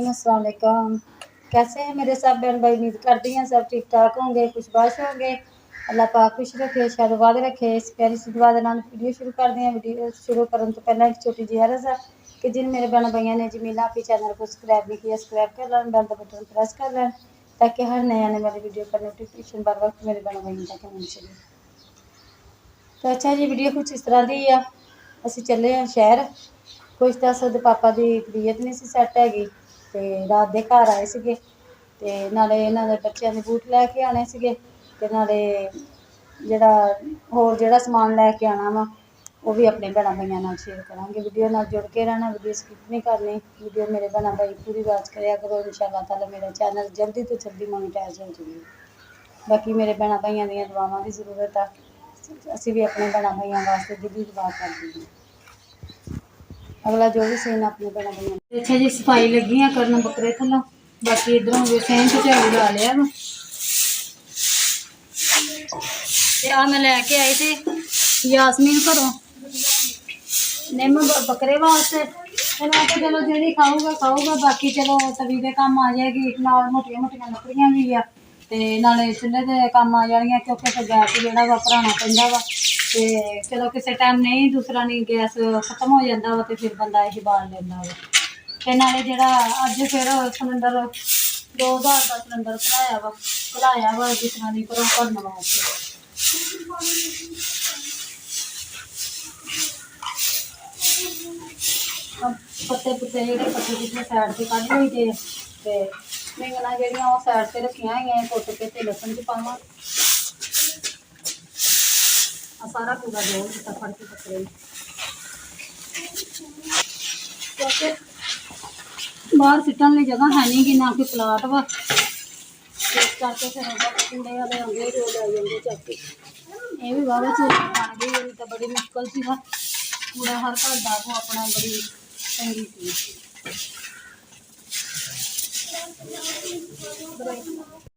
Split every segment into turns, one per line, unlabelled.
Morning, अस्सलाम वालेकुम। कैसे हैं मेरे सब बहन भाई? उम्मीद करती हैं सब ठीक ठाक होंगे, खुशबाश होंगे। अल्लाह पाक खुश रखे, शादबाद रखे। इस प्यारी सी दुआ दे नाल वीडियो शुरू करते हैं। वीडियो शुरू करने तो पहले एक छोटी जी अर्ज़ है कि जिन मेरे बहन भाइयों ने जमीला अपने चैनल को सब्सक्राइब नहीं किया, सब्सक्राइब कर लें, बेल का बटन प्रेस कर लें ताकि हर नए आने वाली वीडियो का नोटिफिकेशन बर वक्त मेरे बहन भाइयों तक पहुँच सके। तो अच्छा जी, वीडियो कुछ इस तरह दी है। ਅਸੀਂ ਚੱਲੇ ਹਾਂ ਸ਼ਹਿਰ। ਕੁਛ ਤਾਂ ਉਹਦੇ ਪਾਪਾ ਦੀ ਤਬੀਅਤ ਨਹੀਂ ਸੀ ਸੈੱਟ ਹੈਗੀ ਅਤੇ ਰਾਤ ਦੇ ਘਰ ਆਏ ਸੀਗੇ ਅਤੇ ਨਾਲੇ ਇਹਨਾਂ ਦੇ ਬੱਚਿਆਂ ਦੇ ਬੂਟ ਲੈ ਕੇ ਆਉਣੇ ਸੀਗੇ ਅਤੇ ਨਾਲੇ ਜਿਹੜਾ ਸਮਾਨ ਲੈ ਕੇ ਆਉਣਾ ਵਾ ਉਹ ਵੀ ਆਪਣੇ ਭੈਣਾਂ ਭਾਈਆਂ ਨਾਲ ਸ਼ੇਅਰ ਕਰਾਂਗੇ। ਵੀਡੀਓ ਨਾਲ ਜੁੜ ਕੇ ਰਹਿਣਾ, ਵੀਡੀਓ ਸਕਿਪ ਨਹੀਂ ਕਰਨੀ। ਵੀਡੀਓ ਮੇਰੇ ਭੈਣਾਂ ਭਾਈ ਪੂਰੀ ਵਾਚ ਕਰਿਆ ਕਰੋ। ਇੰਸ਼ਾਅੱਲਾਹ ਤਾਲਾ ਮੇਰਾ ਚੈਨਲ ਜਲਦੀ ਤੋਂ ਜਲਦੀ ਮੋਨੀਟਾਈਜ਼ ਹੋ ਜਾਵੇ। ਬਾਕੀ ਮੇਰੇ ਭੈਣਾਂ ਭਾਈਆਂ ਦੀਆਂ ਦੁਆਵਾਂ ਦੀ ਜ਼ਰੂਰਤ ਆ। ਅਸੀਂ ਵੀ ਆਪਣੇ ਭੈਣਾਂ ਭਾਈਆਂ ਵਾਸਤੇ ਦਿਲੀ ਦੁਆ ਕਰਦੇ ਹਾਂ। अगला जो भी सीन अपने भैन भाइयों। अच्छा जी, सफाई लगी हैं करन बकरे थल्लों। बाकी इधरों सेन से झाड़ू ला लिया वा। मैं लैके आई थी यासमीन घरों निम बकरे वास्ते। मैं तो चलो जी खाऊगा बाकी चलो तवी के काम आ जाएगी, नाल मोटिया मोटिया लकड़ियां भी आ ते नाले चुल्हे के काम आ जाएगी क्योंकि फिर गैस जोड़ा वा भराना पैंदा वा। तो चलो किसी टाइम नहीं दूसरा नहीं गैस खत्म हो जाता वा तो फिर बंदा यही बाल लेंदा वा। ते नाले जेड़ा अज फिर सिलेंडर 2000 का सिलेंडर भराया वा जिस तरह नहीं घरों भरने वास्ते। पत्ते पुत्ते जेह्ड़े पत्ते पुत्ते साइड से कड्ढ लईदे ते बैंगनां जेह्ड़ियां ओह् साइड से रखियां होइयां कुट्ट के ते लस्सन च पावां। सारा पूरा जोड़ दिता फड़ के पकड़े क्योंकि बाहर सिटन की जगह है नहीं कि ना कोई प्लाट वा। इस करके फिर कूड़े वाले आंदे जो लै जाते चक के। ये भी वाहवा चूल बन गई तो बड़ी मुश्किल सी था। कूड़ा हर घर का वो अपना बड़ी तंगी थी।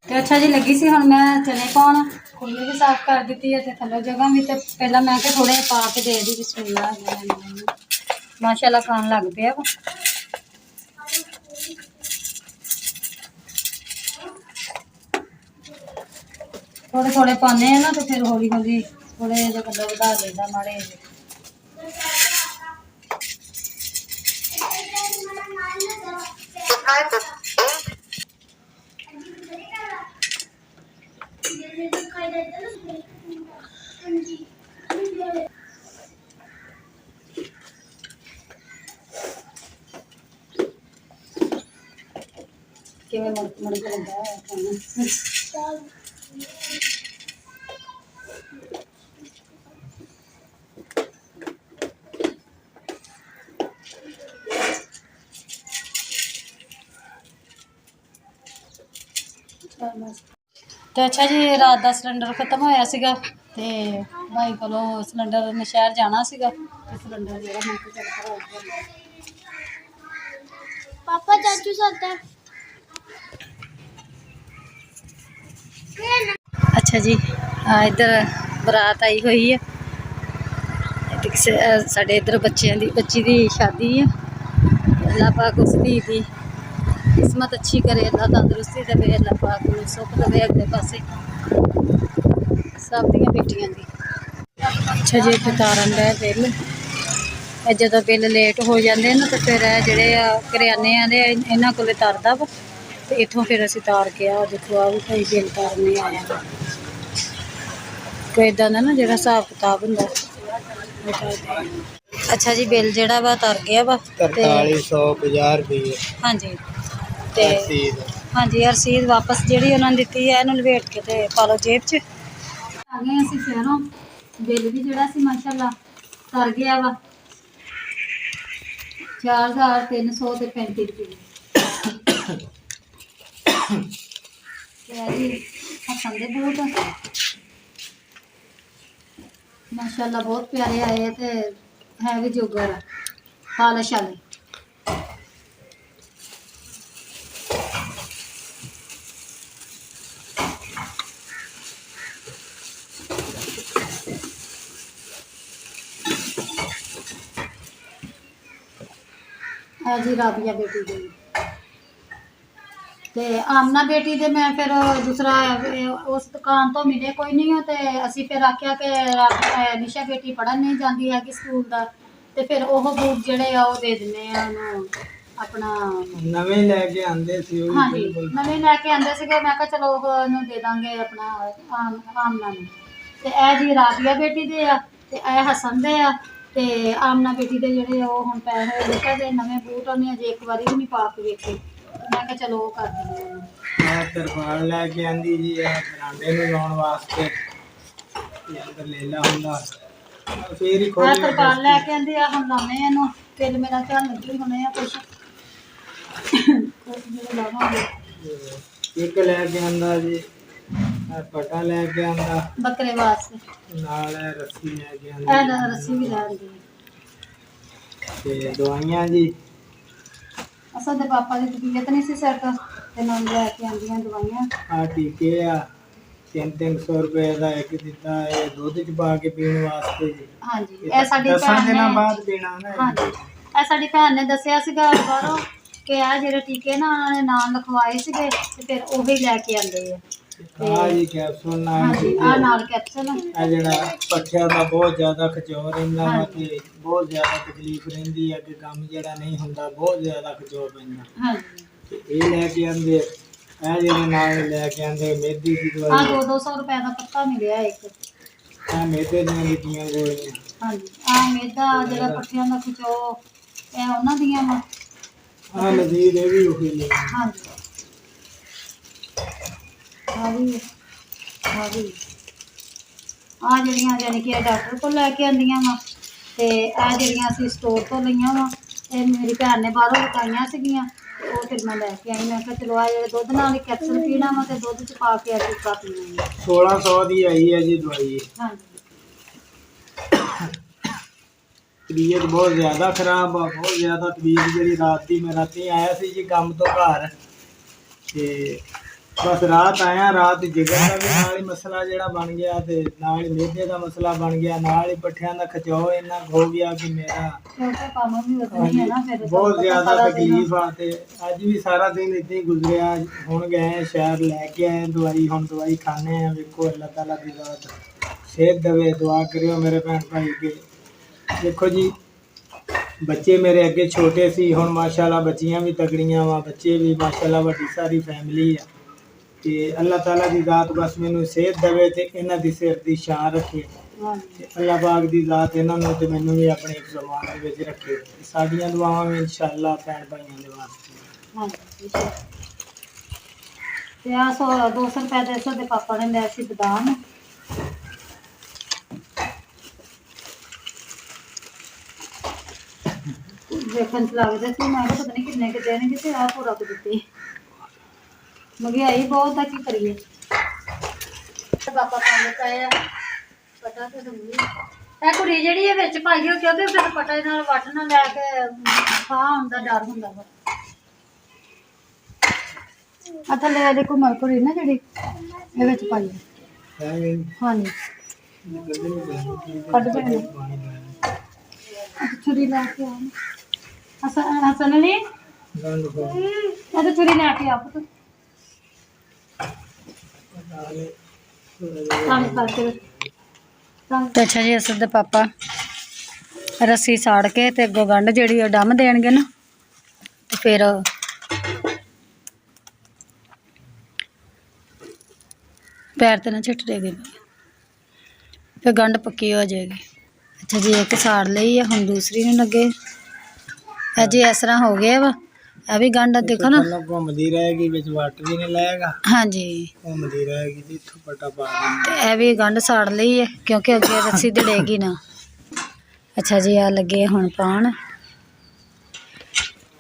तो अच्छा जी लगी सी हुण मैं चने पाउण खुली भी साफ कर दी है थल्लों जगह भी। तो पहला मैं कि थोड़े पा के दे दी बिस्मिल्लाह। माशाअल्लाह खान लग पिया वा। थोड़े थोड़े पाने हैं ना तो फिर हौली हौली थोड़े जो कलर बढ़ा लेता माड़े। किवें मुड़ के लगा है खाना। तो अच्छा जी, रात का सिलेंडर खत्म होया सीगा ते भाई कोलों सिलेंडर ने शहर जाना सीगा ते सिलेंडर जेह्ड़ा मैं चल भरा पापा चाचू साथ। अच्छा जी, इधर बरात आई हुई है। साढ़े इधर बच्ची दी शादी है। अल्लाह पाक उस धी दी किस्मत अच्छी करे, अल्लाह तंदरुस्ती देवे, अल्लाह पाक नूं सुख देवे अगले पासे सब दियां बेटियां दी। अच्छा जी, इत्थे तारन डे बिल जो बिल लेट हो जाते ना तो फिर जेह्ड़े करियाने आह्ले इन्हां कोल तरदा वा ते इत्थों फिर असीं तार के देखो आ भी भाई बिल तारने आया वा। कोई इदां दा ना जेह्ड़ा हिसाब किताब हुंदा। अच्छा जी, बिल जेह्ड़ा वा तर गया वा
4350 रुपये।
हाँ जी, ते हाँ जी रसीद वापस जी उन्होंने दी है इन्हूं लपेट के ते पा लो जेब च। आ गए असीं शहरों। बिल भी जेह्ड़ा सी माशाअल्लाह तर गया वा 4335 रुपये। हसन दे बूट माशाअल्लाह बहुत प्यारे आए हैं ते है भी जोगर पालिश वाले। है जी राबिया बेटी गई ਤੇ ਆਮਨਾ ਬੇਟੀ ਦੇ ਮੈਂ ਫਿਰ ਦੂਸਰਾ ਉਸ ਦੁਕਾਨ ਤੋਂ ਮਿਲੇ ਕੋਈ ਨਹੀਂ ਤੇ ਅਸੀਂ ਫਿਰ ਆਖਿਆ ਕਿ ਨਿਸ਼ਾ ਬੇਟੀ ਪੜ੍ਹਨ ਨਹੀਂ ਜਾਂਦੀ ਹੈਗੀ ਸਕੂਲ ਦਾ ਤੇ ਫਿਰ ਉਹ ਬੂਟ ਜਿਹੜੇ ਆ ਉਹ ਦੇ ਦਿੰਨੇ ਆ ਉਹਨੂੰ ਆਪਣਾ
ਨਵੇਂ ਲੈ ਕੇ ਆਂਦੇ ਸੀ ਉਹ
ਹਾਂਜੀ ਨਵੇਂ ਲੈ ਕੇ ਆਂਦੇ ਸੀਗੇ ਮੈਂ ਕਿਹਾ ਚਲੋ ਉਹਨੂੰ ਦੇ ਦਾਂਗੇ ਆਪਣਾ ਆਮਨਾ ਨੂੰ ਤੇ ਇਹ ਜੀ ਰਾਬੀਆ ਬੇਟੀ ਦੇ ਆ ਤੇ ਇਹ ਹਸਨ ਦੇ ਆ ਤੇ ਆਮਨਾ ਬੇਟੀ ਦੇ ਜਿਹੜੇ ਉਹ ਹੁਣ ਪਏ ਹੋਏ ਨਿਸ਼ਾ ਦੇ ਨਵੇਂ ਬੂਟ ਉਹਨੇ ਅਜੇ ਇੱਕ ਵਾਰੀ ਵੀ ਨਹੀਂ ਪਾ ਕੇ ਵੇਖੇ ਮੈਂ ਕਿਹਾ ਚਲੋ ਉਹ ਕਰ ਦਿੰਦੇ
ਆ ਤਰਪਾਲ ਲੈ ਕੇ ਆਂਦੀ ਜੀ ਇਹ ਬਰਾਂਡੇ ਨੂੰ ਲਾਉਣ ਵਾਸਤੇ ਇਹ ਅੰਦਰ ਲੇਲਾ ਹੁੰਦਾ ਫੇਰ ਹੀ
ਆ
ਖੋਲੀ
ਤਰਪਾਲ ਲੈ ਕੇ ਆਂਦੀ ਆ ਹੁਣ ਲਾਉਣੇ ਇਹਨੂੰ ਫਿਰ ਮੇਰਾ ਧਿਆਨ ਲੱਗੀ ਹੋਣੇ ਆ ਕੁਛ ਜਿਹੜੇ ਲਾਵਾਂਗੇ
ਇੱਕ ਲੈ ਕੇ ਆਂਦਾ ਜੀ ਇਹ ਪਟਾ ਲੈ ਕੇ ਆਂਦਾ
ਬੱਕਰੇ ਵਾਸਤੇ
ਨਾਲ ਇਹ ਰੱਸੀ ਲੈ ਕੇ
ਇਹ
ਆਂਦੀ
ਰੱਸੀ ਵੀ ਲੈ ਆਂਦੀ
ਤੇ ਦਵਾਈਆਂ ਜੀ
ਅਸਾਂ ਦੇ ਪਾਪਾ ਦੀ ਤਬੀਅਤ ਨਹੀਂ ਸੀ ਸੈੱਟ ਤੇ ਨਾਲ ਲੈ ਕੇ ਆਂਦੀਆਂ ਦਵਾਈਆਂ
ਆ ਟੀਕੇ ਆ 300 ਰੁਪਏ ਦਾ ਇੱਕ ਦਿੱਤਾ ਇਹ ਦੁੱਧ ਚ ਪਾ ਕੇ ਪੀਣ ਵਾਸਤੇ ਜੀ
ਹਾਂਜੀ ਇਹ ਸਾਡੀ
10
ਭੈਣ
ਦਿਨਾਂ
ਨੇ
ਬਾਅਦ ਪੀਣਾ ਨਾ
ਹਾਂਜੀ ਇਹ ਸਾਡੀ ਭੈਣ ਨੇ ਦੱਸਿਆ ਸੀਗਾ ਬਾਹਰੋਂ ਕਿ ਆ ਜਿਹੜੇ ਟੀਕੇ ਨਾ ਉਹਨਾਂ ਨੇ ਨਾਮ ਲਿਖਵਾਏ ਸੀਗੇ ਤੇ ਫਿਰ ਉਹੀ ਲੈ ਕੇ ਆਂਦੇ ਆ
ਆ ਜੀ ਕੈਪਸੂਲ ਨਾਲ
ਹਾਂਜੀ ਆ ਨਾਲ ਕੈਪਸੂਲ
ਆ ਜਿਹੜਾ ਪੱਠਿਆਂ ਦਾ ਬਹੁਤ ਜ਼ਿਆਦਾ ਖਿਚਾਅ ਰਹਿੰਦਾ ਵਾ ਤੇ ਬਹੁਤ ਜ਼ਿਆਦਾ ਤਕਲੀਫ ਰਹਿੰਦੀ ਹੈ ਕਿ ਕੰਮ ਜਿਹੜਾ ਨਹੀਂ ਹੁੰਦਾ ਬਹੁਤ ਜ਼ਿਆਦਾ ਖਿਚਾਅ ਪੈਂਦਾ
ਹਾਂਜੀ
ਤੇ ਇਹ ਲੈ ਕੇ ਆਂਦੇ ਇਹ ਜਿਹੜੇ ਨਾਲ ਲੈ ਕੇ ਆਂਦੇ ਮੇਦੀ ਦੀ
ਆ
ਦਵਾਈ
200 ਰੁਪਏ ਦਾ ਪੱਤਾ ਮਿਲਿਆ ਇੱਕ
ਆ ਮੇਦੇ ਦੀਆਂ ਦਿੱਤੀਆਂ ਗੋਲੀਆਂ
ਹਾਂਜੀ ਆ ਮੇਦਾ ਜਿਹੜਾ ਪੱਠਿਆਂ ਦਾ ਖਿਚੋ ਇਹ ਉਹਨਾਂ ਦੀਆਂ ਵਾ
ਆ ਨਜ਼ੀਰ ਇਹ ਵੀ ਉਹੀ ਲੈ
ਹਾਂਜੀ ਆ ਜਿਹੜੀਆਂ ਯਾਨੀ ਕਿ ਡਾਕਟਰ ਕੋਲ ਲੈ ਕੇ ਆਂਦੀਆਂ ਵਾ ਤੇ ਆ ਜਿਹੜੀਆਂ ਅਸੀਂ ਸਟੋਰ ਤੋਂ ਲਈਆਂ ਵਾ ਇਹ ਮੇਰੀ ਭੈਣ ਨੇ ਬਾਹਰੋਂ ਲਗਾਈਆਂ ਸੀਗੀਆਂ ਤੇ ਉਹ ਫਿਰ ਮੈਂ ਲੈ ਕੇ ਆਈ ਮੈਂ ਕਿਹਾ ਚਲੋ ਆ ਜਿਹੜੇ ਦੁੱਧ ਨਾਲ ਹੀ ਕੈਪਸੂਲ ਪੀਣਾ ਵਾ ਤੇ ਦੁੱਧ ਚ ਪਾ ਕੇ ਆ ਟੀਕਾ ਪੀਣਾ
1600 ਦੀ ਆਈ ਹੈ ਜੀ ਦਵਾਈ
ਹਾਂਜੀ
ਤਬੀਅਤ ਬਹੁਤ ਜ਼ਿਆਦਾ ਖਰਾਬ ਆ ਬਹੁਤ ਜ਼ਿਆਦਾ ਤਬੀਅਤ ਜਿਹੜੀ ਰਾਤ ਦੀ ਮੈਂ ਰਾਤੀ ਆਇਆ ਸੀ ਜੀ ਕੰਮ ਤੋਂ ਘਰ ਤੇ ਬਸ ਰਾਤ ਆਇਆ ਰਾਤ ਜਿਗਰ ਦਾ ਵੀ ਨਾਲ ਹੀ ਮਸਲਾ ਜਿਹੜਾ ਬਣ ਗਿਆ ਤੇ ਨਾਲ ਹੀ ਮਿਹਦੇ ਦਾ ਮਸਲਾ ਬਣ ਗਿਆ ਨਾਲ ਹੀ ਪੱਠਿਆਂ ਦਾ ਖਿਚਾਓ ਇੰਨਾ ਹੋ ਗਿਆ ਕਿ ਮੇਰਾ
ਕਿਉਂਕਿ ਕੰਮ ਵੀ ਵਧਣੀ ਹੈ ਨਾ ਫਿਰ
ਬਹੁਤ ਜ਼ਿਆਦਾ ਤਕਲੀਫ ਆ ਤੇ ਅੱਜ ਵੀ ਸਾਰਾ ਦਿਨ ਏਦਾਂ ਹੀ ਗੁਜ਼ਰਿਆ ਹੁਣ ਗਏ ਸ਼ਹਿਰ ਲੈ ਕੇ ਆਏ ਦਵਾਈ ਹੁਣ ਦਵਾਈ ਖਾਣੇ ਆ ਵੇਖੋ ਅੱਲਾਹ ਤਾਲਾ ਦੀ ਜ਼ਾਤ ਸਿਹਤ ਦੇਵੇ ਦੁਆ ਕਰਿਓ ਮੇਰੇ ਭੈਣ ਭਾਈ ਕੇ ਦੇਖੋ ਜੀ ਬੱਚੇ ਮੇਰੇ ਅੱਗੇ ਛੋਟੇ ਸੀ ਹੁਣ ਮਾਸ਼ਾਅੱਲਾ ਬੱਚੀਆਂ ਵੀ ਤਗੜੀਆਂ ਵਾ ਬੱਚੇ ਵੀ ਮਾਸ਼ਾਅੱਲਾ ਵੱਡੀ ਸਾਰੀ ਫੈਮਿਲੀ ਆ ਤੇ ਅੱਲਾਹ ਤਾਲਾ ਦੀ ਜ਼ਾਤ ਬਸ ਮੈਨੂੰ ਸਿਹਤ ਦੇਵੇ ਤੇ ਇਹਨਾਂ ਦੀ ਸਿਰ ਦੀ ਸ਼ਾਨ ਰੱਖੇ ਤੇ ਅੱਲਾਹ ਪਾਕ ਦੀ ਜ਼ਾਤ ਇਹਨਾਂ ਨੂੰ ਤੇ ਮੈਨੂੰ ਵੀ ਆਪਣੇ ਇੱਕ ਜ਼ਮਾਨ ਦੇ ਵਿੱਚ ਰੱਖੇ ਸਾਡੀਆਂ ਦੁਆਵਾਂ ਵੀ ਇਨਸ਼ਾਅੱਲਾ ਭੈਣ ਭਾਈਆਂ ਦੇ ਵਾਸਤੇ
ਹਾਂਜੀ ਤੇ ਆ 200 ਰੁਪਏ ਦੇ ਸਾਡੇ ਪਾਪਾ ਨੇ ਲਿਆ ਸੀ ਬਦਾਮ ਦੇਖਣ ਚ ਲੱਗਦਾ ਸੀ ਮੈਂ ਕਿਹਾ ਪਤਾ ਨਹੀਂ ਕਿੰਨੇ ਕੁ ਦੇਣਗੇ ਤੇ ਆਹ ਪੂਰਾ ਕੁ ਦਿੱਤੀ ਮਹਿੰਗਾਈ ਬਹੁਤ ਆ ਕੀ ਕਰੀਏ ਪਾਪਾ ਕੰਮ ਪਏ ਆ ਪਤਾ ਤੇ ਦੂੰਗੀ ਇਹ ਕੁੜੀ ਜਿਹੜੀ ਇਹ ਵਿੱਚ ਪਾਈ ਹੋ ਕਿਉਂਕਿ ਫਿਰ ਪਟਾ ਨਾਲ ਵੱਟ ਨਾ ਲੈ ਕੇ ਖਾ ਹੁੰਦਾ ਡਰ ਹੁੰਦਾ ਵਾ ਆ ਥੱਲੇ ਇਹਦੇ ਕੋਲ ਕੁੜੀ ਨਾ ਜਿਹੜੀ ਇਹ ਵਿੱਚ ਪਾਈ ਹਾਂਜੀ ਕੱਢ ਦੇ ਛੁਰੀ ਲੈ ਕੇ ਆ ਹਸਨ ਅਲੀ ਇਹ ਤਾਂ ਛੁਰੀ ਲੈ ਕੇ ਆ ਪੁੱਤ ਕੰਮ ਕਰਕੇ ਤੇ ਅੱਛਾ ਜੀ ਅਸਦ ਦੇ ਪਾਪਾ ਰੱਸੀ ਸਾੜ ਕੇ ਤੇ ਅੱਗੋਂ ਗੰਢ ਜਿਹੜੀ ਉਹ ਡੰਮ ਦੇਣਗੇ ਨਾ ਤੇ ਫਿਰ ਪੈਰ ਤੇ ਨਾ ਛਿੱਟ ਦੇਗੇ ਫਿਰ ਗੰਢ ਪੱਕੀ ਹੋ ਜਾਏਗੀ ਅੱਛਾ ਜੀ ਇੱਕ ਸਾੜ ਲਈ ਆ ਹੁਣ ਦੂਸਰੀ ਨੂੰ ਲੱਗੇ ਜੀ ਇਸ ਤਰ੍ਹਾਂ ਹੋ ਗਿਆ ਵਾ ਇਹ ਵੀ ਗੰਢ ਦੇਖੋ ਨਾ
ਘੁੰਮਦੀ ਰਹੇਗੀ ਵਿੱਚ ਵੱਟ ਵੀ ਨਹੀਂ ਲਾਏਗਾ
ਹਾਂਜੀ
ਘੁੰਮਦੀ ਰਹੇਗੀ ਜੀ ਇੱਥੋਂ ਪਟਾ ਪਾ
ਤੇ ਇਹ ਵੀ ਗੰਢ ਸਾੜ ਲਈ ਹੈ ਕਿਉਂਕਿ ਅੱਗੇ ਰੱਸੀ ਦੜੇਗੀ ਨਾ ਅੱਛਾ ਜੀ ਆ ਲੱਗੇ ਹੁਣ ਪਾਣ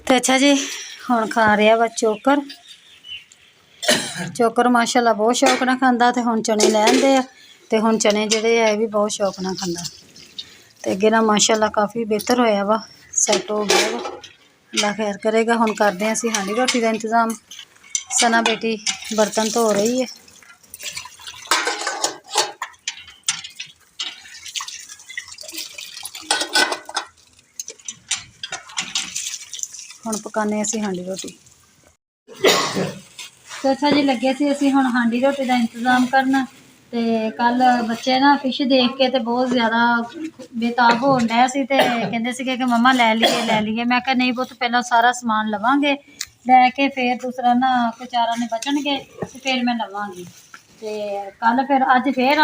ਤੇ ਅੱਛਾ ਜੀ ਹੁਣ ਖਾ ਰਿਹਾ ਵਾ ਚੋਕਰ ਚੋਕਰ ਮਾਸ਼ਾਅੱਲਾ ਬਹੁਤ ਸ਼ੌਕ ਨਾਲ ਖਾਂਦਾ ਤੇ ਹੁਣ ਚਨੇ ਲੈ ਆਂਦੇ ਆ ਤੇ ਹੁਣ ਚਨੇ ਜਿਹੜੇ ਆ ਇਹ ਵੀ ਬਹੁਤ ਸ਼ੌਕ ਨਾਲ ਖਾਂਦਾ ਤੇ ਅੱਗੇ ਨਾਲ ਮਾਸ਼ਾਅੱਲਾ ਕਾਫੀ ਬਿਹਤਰ ਹੋਇਆ ਵਾ ਸੈੱਟ ਹੋ ਗਿਆ ਵਾ ਅੱਲਾ ਖੈਰ ਕਰੇਗਾ ਹੁਣ ਕਰਦੇ ਹਾਂ ਅਸੀਂ ਹਾਂਡੀ ਰੋਟੀ ਦਾ ਇੰਤਜ਼ਾਮ ਸਨਾ ਬੇਟੀ ਬਰਤਨ ਧੋ ਰਹੀ ਹੈ ਹੁਣ ਪਕਾਨੇ ਅਸੀਂ ਹਾਂਡੀ ਰੋਟੀ तो अच्छा जी लगे सी असीं हुण हांडी रोटी का इंतजाम करना। ते कल बच्चे ना फिश देख के ते बहुत ज़्यादा बेताब होण डए सी ते कहंदे सीगे कि मम्मा लै लीए मैं कहा नहीं पुत्त पहला सारा समान लवांगे लैके फिर दूसरा ना कोई 4 आने बचणगे ते फिर मैं लवांगी। ते कल फिर अज फिर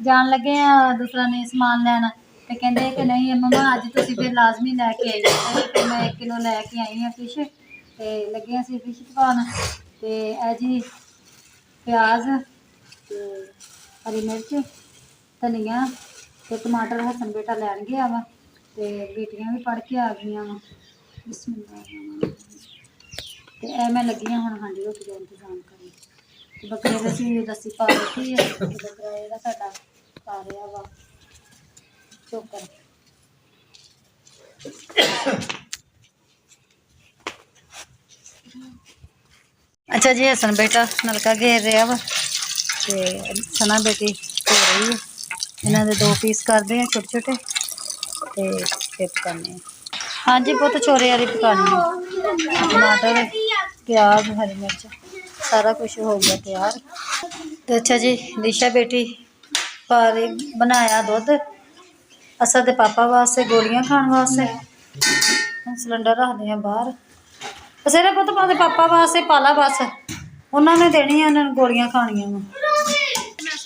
जान लगे दूसरा ने समान लैन ते कहंदे कि नहीं मम्मा अज तुसीं फिर लाजमी लैके आई फिर मैं 1 किलो लैके आई हाँ फिश ते लगे असीं फिश पकान। ते ए जी प्याज ते हरी मिर्च धनिया ते टमाटर हसन बेटा लैन गया वा ते बेटियां भी पढ़ के आ गई वा। ते ए मैं लगी हाँ हुण हांडी रोटी का इंतजाम करन। बकरे दी असीं रस्सी पा रखी है ते बकरा जिहड़ा साडा खा रिहा वा चोकर। अच्छा जी हसन बेटा नलका घेर रहा वा ते सना बेटी धो रही है। इन्हां दे 2 पीस करदे हैं छोटे छोटे ते फिर पकाने। हाँ जी बहुत छोरे वाली पकानी है। टमाटर प्याज हरी मिर्च सारा कुछ हो गया तैयार। तो अच्छा जी दिशा बेटी पारी बनाया दुध असा दे पापा वास्ते गोलियां खाने वास्ते। हम सिलेंडर रखते हैं बाहर बसेरा पुत पाते पापा वास्ते पाला बस उन्होंने देनी है उन्होंने गोलियां खानिया वा।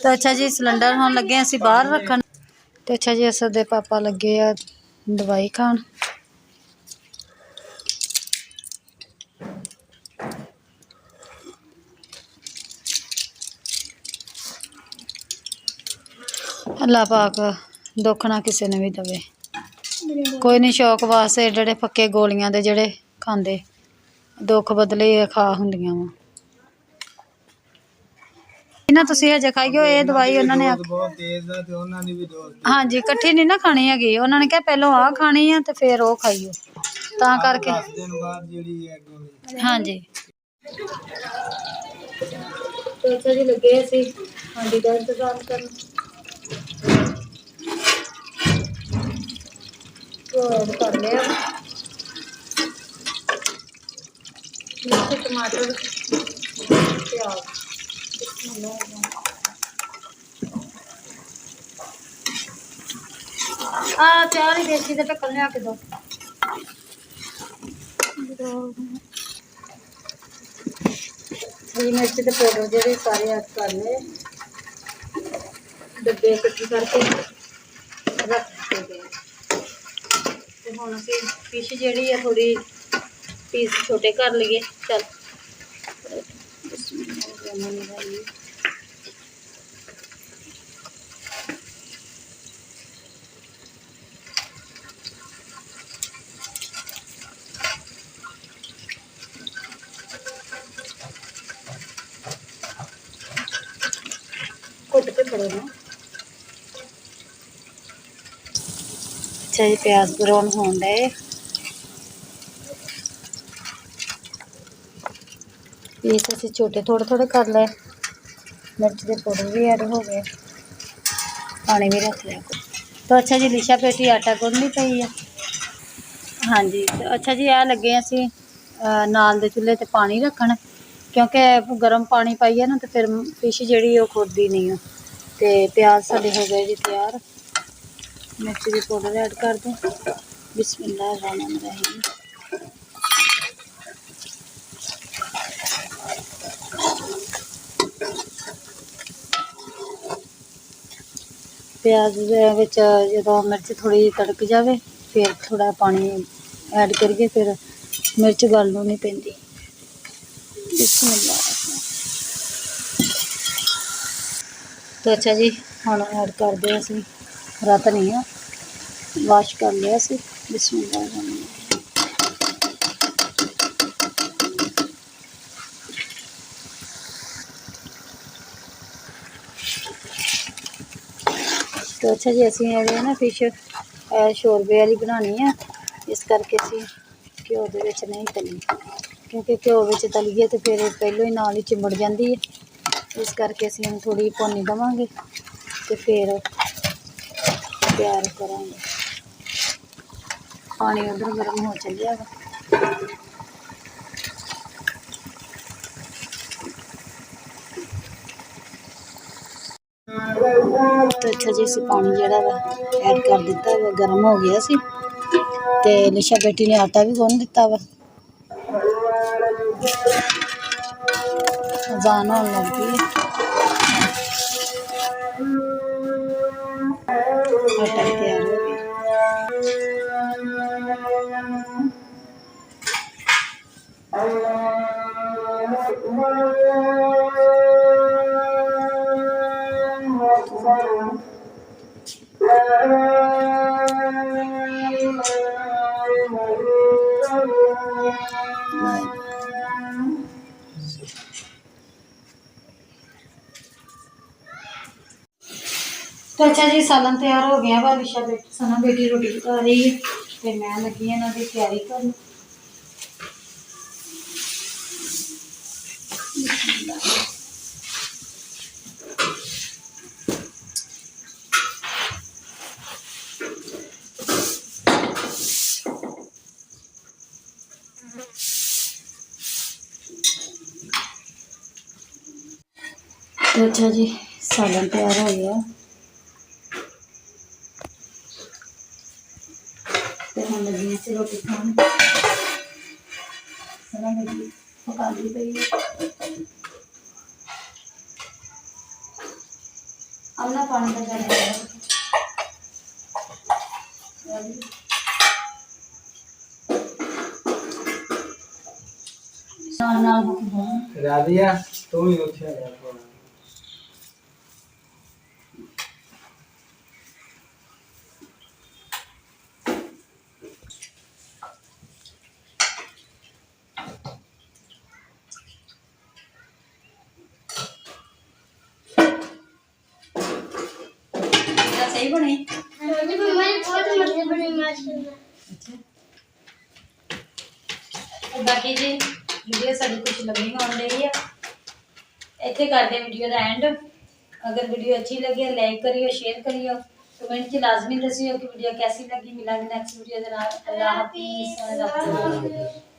तो अच्छा जी सिलेंडर हम लगे असीं बाहर रखन। तो अच्छा जी असद दे पापा लगे आ दवाई खान। अल्लाह पाक दुख ना किसी ने भी दवे कोई नहीं शौक वास्ते एडे एडे पक्के गोलियां दे जेड़े खांदे दुख बदले खा हुंदियां वा। ना तुसीं हजे खाइयो ये दवाई उन्होंने हाँ जी कट्ठी नहीं ना खानी हैगी उन्होंने कहा पहलों आ खानी है तो फिर वो खाइयो तां करके हाँ जी। तो अच्छा जी लगे असीं हांडी दा इंतजाम करन। ऐड कर लिया टमाटर प्याज चार ही देसी का ढक्कन लिया के दो। हरी मिर्च के पाउडर जो सारे ऐड कर ले डब्बे इकट्ठे करके रख दिते गए। तो हुण असीं फिश जिहड़ी है थोड़ी पीस छोटे कर लिए चल घुट के फड़ो ना। अच्छा जी प्याज ब्राउन होने डे पीस असीं छोटे थोड़े थोड़े कर ले मिर्च के पाउडर भी ऐड हो गए पानी भी रख लिया। तो अच्छा जी दिशा बेटी आटा गुननी पई है। हाँ जी तो अच्छा जी आ लगे असीं नाल दे चुल्हे ते पानी रखन क्योंकि गर्म पानी पाइए ना तो फिर फिश जिहड़ी ओह खुरदी नहीं है। तो प्याज साडे हो गए जी तैयार मिर्च की पाउडर ऐड कर दें बिस्मिल्लाहिर्रहमानिर्रहीम। प्याज जो मिर्च थोड़ी तड़क जाए फिर थोड़ा पानी ऐड करिए फिर मिर्च गलनों नहीं पैंदी। बिस्मिल्लाह। तो अच्छा जी हुण ऐड कर दे असीं हरा धनिया वाश कर लिया सी बिस्मिल्लाह। तो अच्छा जी असीं ना फिश शोरबे वाली बनानी है इस करके असीं घ्यो दे विच नहीं तली क्योंकि घ्यो विच तलीए तो फिर पहलों ही नाल ही चिमड़ जाती है। इस करके असीं हुण थोड़ी भुन देवांगे तो फिर तैयार करांगे। पानी उधर गर्म हो चलिया वा। तो अच्छा जी असीं पानी जिहड़ा वा ऐड कर दिता वा, गर्म हो गया सी ते लिशा बेटी ने आटा भी गुन्न दिता वा। अजान होने लग पई है। आटा भी तैयार हो गया। तो अच्छा जी सालन तैयार हो गया वा। लिशा बेटी सना बेटी रोटी पका रही है तो मैं लगी इन्हां दी तैयारी करन। तो अच्छा जी सालन तैयार हो गया तो हम लगी से रोटी खान। सना बेटी पका दी पई है। अन्ना पानी का जाने
राधिया तू ही उठे यार थोड़ा।
सही बनी बाकी जी वीडियो साड़ी कुछ लंबी होने रही है। इतने करते वीडियो का एंड। अगर वीडियो अच्छी लगी लाइक करियो, शेयर करियो, कमेंट की लाजमी दसियो कि वीडियो कैसी लगी। मिलेंगे नेक्स्ट वीडियो के नाल। अल्लाह हाफिज़।